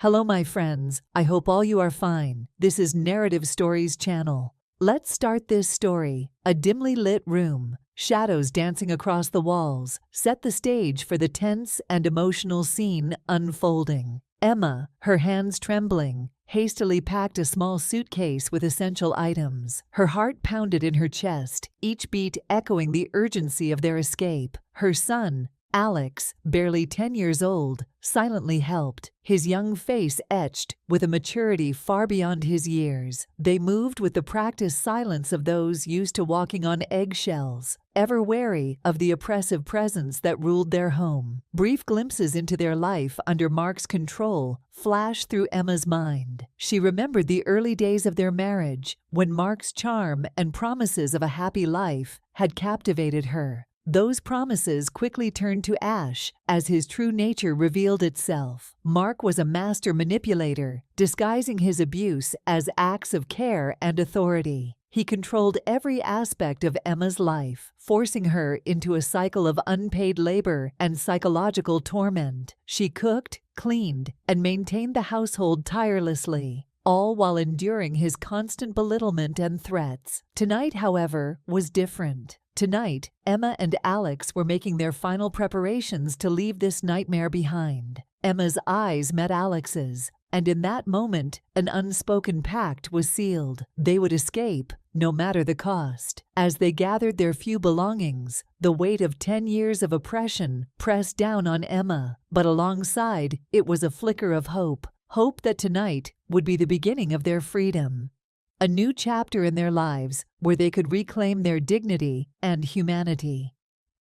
Hello my friends, I hope all you are fine. This is Narrative Stories channel. Let's start this story. A dimly lit room, shadows dancing across the walls, set the stage for the tense and emotional scene unfolding. Emma, her hands trembling, hastily packed a small suitcase with essential items. Her heart pounded in her chest, each beat echoing the urgency of their escape. Her son, Alex, barely 10 years old, silently helped, his young face etched with a maturity far beyond his years. They moved with the practiced silence of those used to walking on eggshells, ever wary of the oppressive presence that ruled their home. Brief glimpses into their life under Mark's control flashed through Emma's mind. She remembered the early days of their marriage, when Mark's charm and promises of a happy life had captivated her. Those promises quickly turned to ash as his true nature revealed itself. Mark was a master manipulator, disguising his abuse as acts of care and authority. He controlled every aspect of Emma's life, forcing her into a cycle of unpaid labor and psychological torment. She cooked, cleaned, and maintained the household tirelessly, all while enduring his constant belittlement and threats. Tonight, however, was different. Tonight, Emma and Alex were making their final preparations to leave this nightmare behind. Emma's eyes met Alex's, and in that moment, an unspoken pact was sealed. They would escape, no matter the cost. As they gathered their few belongings, the weight of 10 years of oppression pressed down on Emma, but alongside, it was a flicker of hope. Hope that tonight would be the beginning of their freedom. A new chapter in their lives where they could reclaim their dignity and humanity.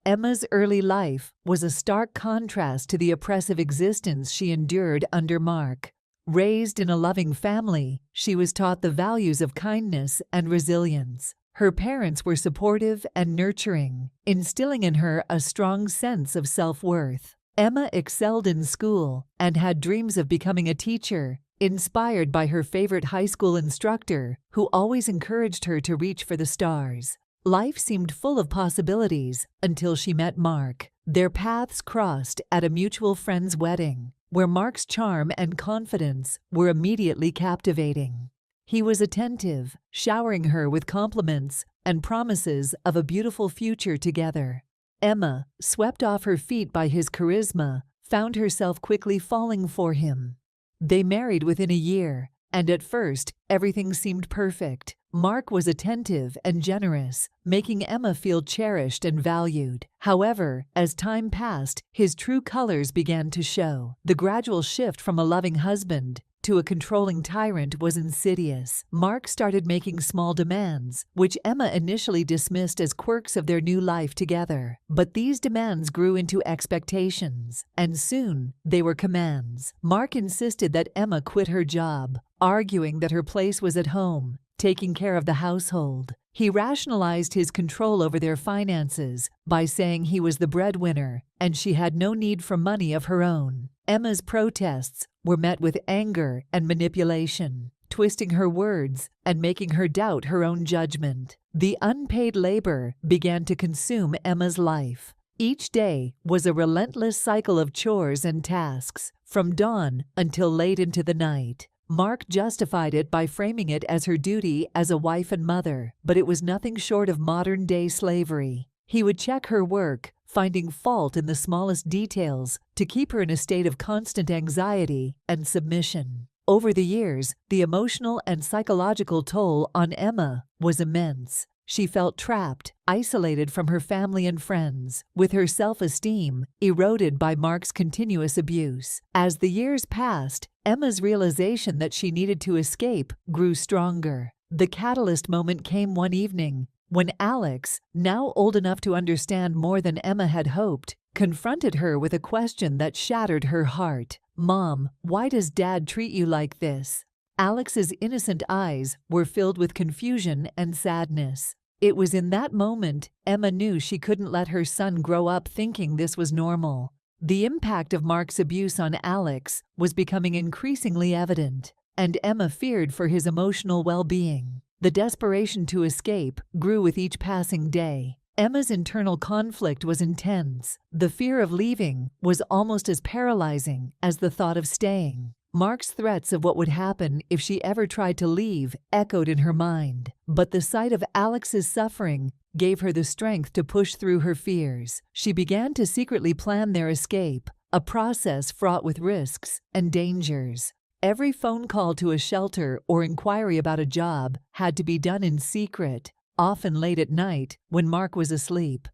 Emma's early life was a stark contrast to the oppressive existence she endured under Mark. Raised in a loving family, she was taught the values of kindness and resilience. Her parents were supportive and nurturing, instilling in her a strong sense of self-worth. Emma excelled in school and had dreams of becoming a teacher, inspired by her favorite high school instructor, who always encouraged her to reach for the stars. Life seemed full of possibilities until she met Mark. Their paths crossed at a mutual friend's wedding, where Mark's charm and confidence were immediately captivating. He was attentive, showering her with compliments and promises of a beautiful future together. Emma, swept off her feet by his charisma, found herself quickly falling for him. They married within a year, and at first, everything seemed perfect. Mark was attentive and generous, making Emma feel cherished and valued. However, as time passed, his true colors began to show. The gradual shift from a loving husband to a controlling tyrant was insidious. Mark started making small demands, which Emma initially dismissed as quirks of their new life together. But these demands grew into expectations, and soon they were commands. Mark insisted that Emma quit her job, arguing that her place was at home, taking care of the household. He rationalized his control over their finances by saying he was the breadwinner and she had no need for money of her own. Emma's protests were met with anger and manipulation, twisting her words and making her doubt her own judgment. The unpaid labor began to consume Emma's life. Each day was a relentless cycle of chores and tasks, from dawn until late into the night. Mark justified it by framing it as her duty as a wife and mother, but it was nothing short of modern-day slavery. He would check her work, finding fault in the smallest details to keep her in a state of constant anxiety and submission. Over the years, the emotional and psychological toll on Emma was immense. She felt trapped, isolated from her family and friends, with her self-esteem eroded by Mark's continuous abuse. As the years passed, Emma's realization that she needed to escape grew stronger. The catalyst moment came one evening, when Alex, now old enough to understand more than Emma had hoped, confronted her with a question that shattered her heart. "Mom, why does Dad treat you like this?" Alex's innocent eyes were filled with confusion and sadness. It was in that moment Emma knew she couldn't let her son grow up thinking this was normal. The impact of Mark's abuse on Alex was becoming increasingly evident, and Emma feared for his emotional well-being. The desperation to escape grew with each passing day. Emma's internal conflict was intense. The fear of leaving was almost as paralyzing as the thought of staying. Mark's threats of what would happen if she ever tried to leave echoed in her mind, but the sight of Alex's suffering gave her the strength to push through her fears. She began to secretly plan their escape, a process fraught with risks and dangers. Every phone call to a shelter or inquiry about a job had to be done in secret, often late at night when Mark was asleep.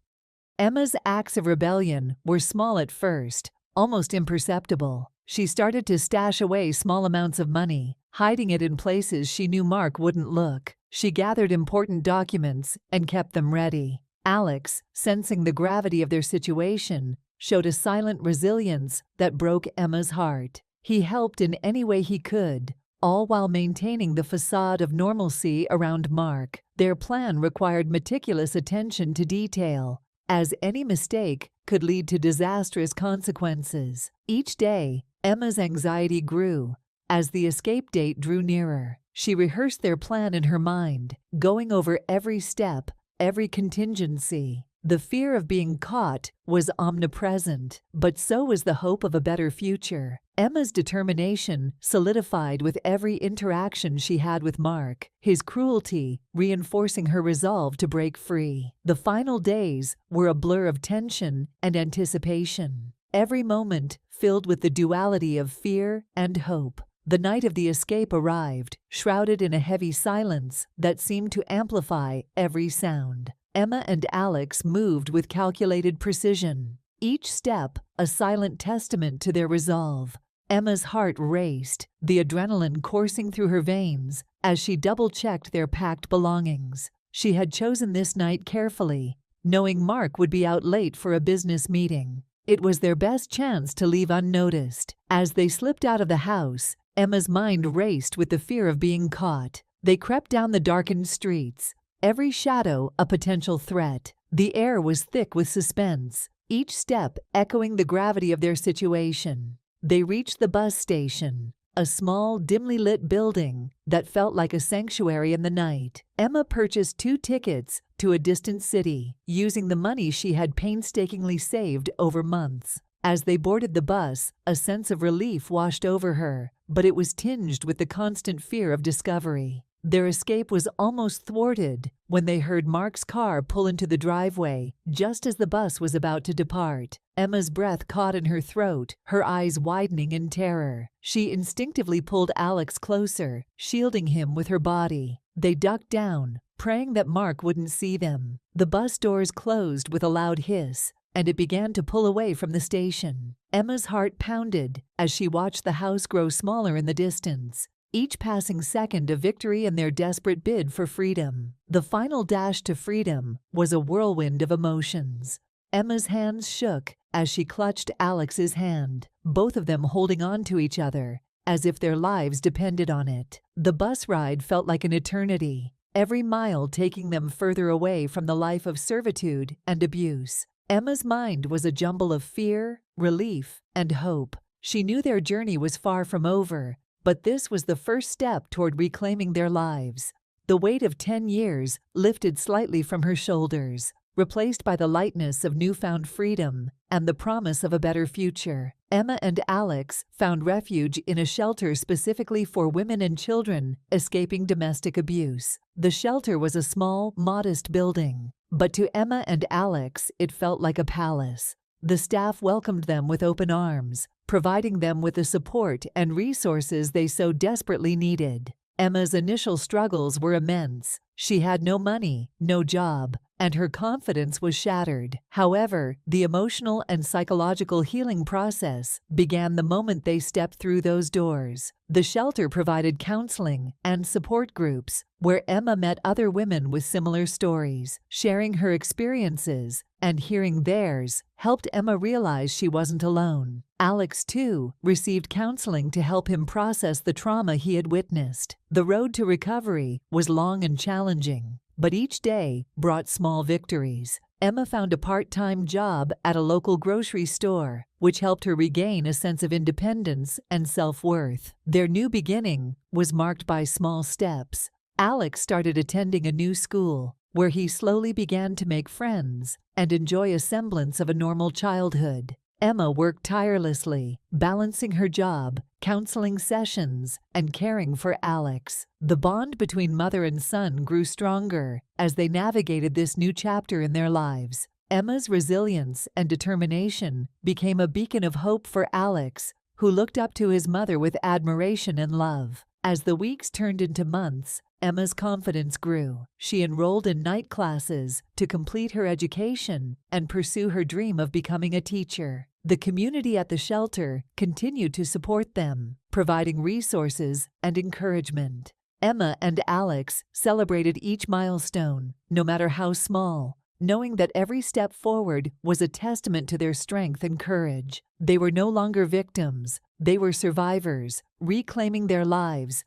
Emma's acts of rebellion were small at first, almost imperceptible. She started to stash away small amounts of money, hiding it in places she knew Mark wouldn't look. She gathered important documents and kept them ready. Alex, sensing the gravity of their situation, showed a silent resilience that broke Emma's heart. He helped in any way he could, all while maintaining the facade of normalcy around Mark. Their plan required meticulous attention to detail, as any mistake could lead to disastrous consequences. Each day, Emma's anxiety grew. As the escape date drew nearer, she rehearsed their plan in her mind, going over every step, every contingency. The fear of being caught was omnipresent, but so was the hope of a better future. Emma's determination solidified with every interaction she had with Mark, his cruelty reinforcing her resolve to break free. The final days were a blur of tension and anticipation, every moment filled with the duality of fear and hope. The night of the escape arrived, shrouded in a heavy silence that seemed to amplify every sound. Emma and Alex moved with calculated precision, each step a silent testament to their resolve. Emma's heart raced, the adrenaline coursing through her veins as she double-checked their packed belongings. She had chosen this night carefully, knowing Mark would be out late for a business meeting. It was their best chance to leave unnoticed. As they slipped out of the house, Emma's mind raced with the fear of being caught. They crept down the darkened streets, every shadow a potential threat. The air was thick with suspense, each step echoing the gravity of their situation. They reached the bus station, a small, dimly lit building that felt like a sanctuary in the night. Emma purchased 2 tickets to a distant city, using the money she had painstakingly saved over months. As they boarded the bus, a sense of relief washed over her, but it was tinged with the constant fear of discovery. Their escape was almost thwarted when they heard Mark's car pull into the driveway just as the bus was about to depart. Emma's breath caught in her throat, her eyes widening in terror. She instinctively pulled Alex closer, shielding him with her body. They ducked down, praying that Mark wouldn't see them. The bus doors closed with a loud hiss, and it began to pull away from the station. Emma's heart pounded as she watched the house grow smaller in the distance, each passing second a victory in their desperate bid for freedom. The final dash to freedom was a whirlwind of emotions. Emma's hands shook as she clutched Alex's hand, both of them holding on to each other as if their lives depended on it. The bus ride felt like an eternity, every mile taking them further away from the life of servitude and abuse. Emma's mind was a jumble of fear, relief, and hope. She knew their journey was far from over, but this was the first step toward reclaiming their lives. The weight of 10 years lifted slightly from her shoulders, replaced by the lightness of newfound freedom and the promise of a better future. Emma and Alex found refuge in a shelter specifically for women and children escaping domestic abuse. The shelter was a small, modest building, but to Emma and Alex it felt like a palace. The staff welcomed them with open arms, providing them with the support and resources they so desperately needed. Emma's initial struggles were immense. She had no money, no job, and her confidence was shattered. However, the emotional and psychological healing process began the moment they stepped through those doors. The shelter provided counseling and support groups where Emma met other women with similar stories. Sharing her experiences and hearing theirs helped Emma realize she wasn't alone. Alex, too, received counseling to help him process the trauma he had witnessed. The road to recovery was long and challenging, but each day brought small victories. Emma found a part-time job at a local grocery store, which helped her regain a sense of independence and self-worth. Their new beginning was marked by small steps. Alex started attending a new school, where he slowly began to make friends and enjoy a semblance of a normal childhood. Emma worked tirelessly, balancing her job, counseling sessions, and caring for Alex. The bond between mother and son grew stronger as they navigated this new chapter in their lives. Emma's resilience and determination became a beacon of hope for Alex, who looked up to his mother with admiration and love. As the weeks turned into months, Emma's confidence grew. She enrolled in night classes to complete her education and pursue her dream of becoming a teacher. The community at the shelter continued to support them, providing resources and encouragement. Emma and Alex celebrated each milestone, no matter how small, knowing that every step forward was a testament to their strength and courage. They were no longer victims, they were survivors, reclaiming their lives.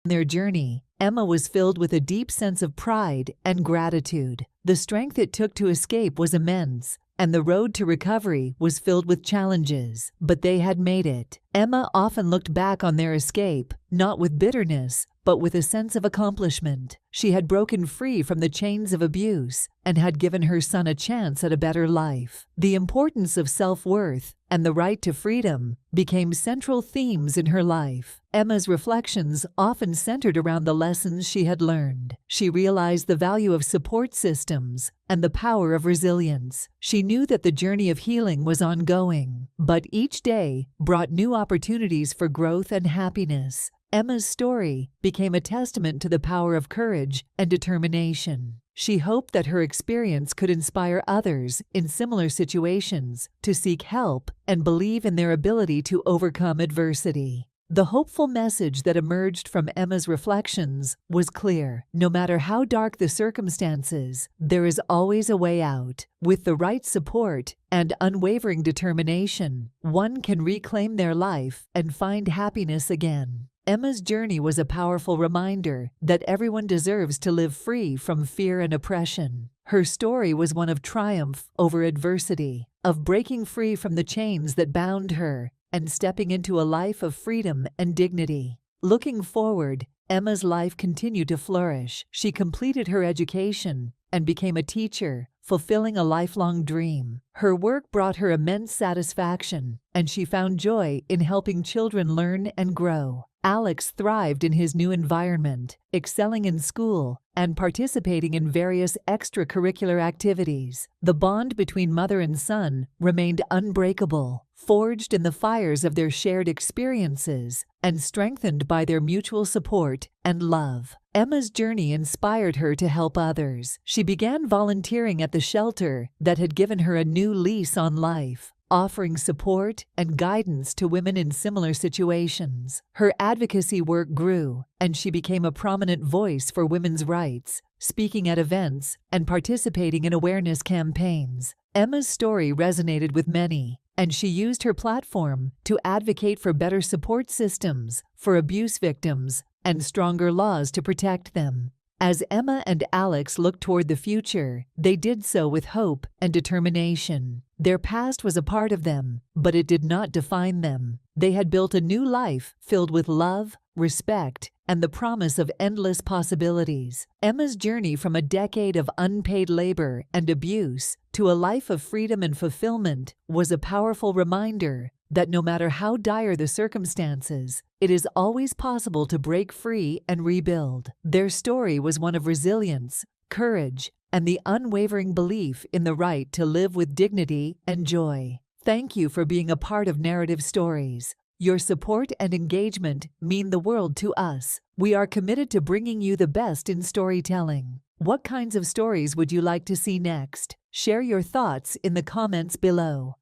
On their journey, Emma was filled with a deep sense of pride and gratitude. The strength it took to escape was immense, and the road to recovery was filled with challenges, but they had made it. Emma often looked back on their escape, not with bitterness, but with a sense of accomplishment. She had broken free from the chains of abuse and had given her son a chance at a better life. The importance of self-worth and the right to freedom became central themes in her life. Emma's reflections often centered around the lessons she had learned. She realized the value of support systems and the power of resilience. She knew that the journey of healing was ongoing, but each day brought new opportunities for growth and happiness. Emma's story became a testament to the power of courage and determination. She hoped that her experience could inspire others in similar situations to seek help and believe in their ability to overcome adversity. The hopeful message that emerged from Emma's reflections was clear. No matter how dark the circumstances, there is always a way out. With the right support and unwavering determination, one can reclaim their life and find happiness again. Emma's journey was a powerful reminder that everyone deserves to live free from fear and oppression. Her story was one of triumph over adversity, of breaking free from the chains that bound her and stepping into a life of freedom and dignity. Looking forward, Emma's life continued to flourish. She completed her education and became a teacher, fulfilling a lifelong dream. Her work brought her immense satisfaction, and she found joy in helping children learn and grow. Alex thrived in his new environment, excelling in school and participating in various extracurricular activities. The bond between mother and son remained unbreakable, forged in the fires of their shared experiences and strengthened by their mutual support and love. Emma's journey inspired her to help others. She began volunteering at the shelter that had given her a new lease on life, offering support and guidance to women in similar situations. Her advocacy work grew, and she became a prominent voice for women's rights, speaking at events and participating in awareness campaigns. Emma's story resonated with many, and she used her platform to advocate for better support systems for abuse victims and stronger laws to protect them. As Emma and Alex looked toward the future, they did so with hope and determination. Their past was a part of them, but it did not define them. They had built a new life filled with love, respect, and the promise of endless possibilities. Emma's journey from a decade of unpaid labor and abuse to a life of freedom and fulfillment was a powerful reminder that no matter how dire the circumstances, it is always possible to break free and rebuild. Their story was one of resilience, courage, and the unwavering belief in the right to live with dignity and joy. Thank you for being a part of Narrative Stories. Your support and engagement mean the world to us. We are committed to bringing you the best in storytelling. What kinds of stories would you like to see next? Share your thoughts in the comments below.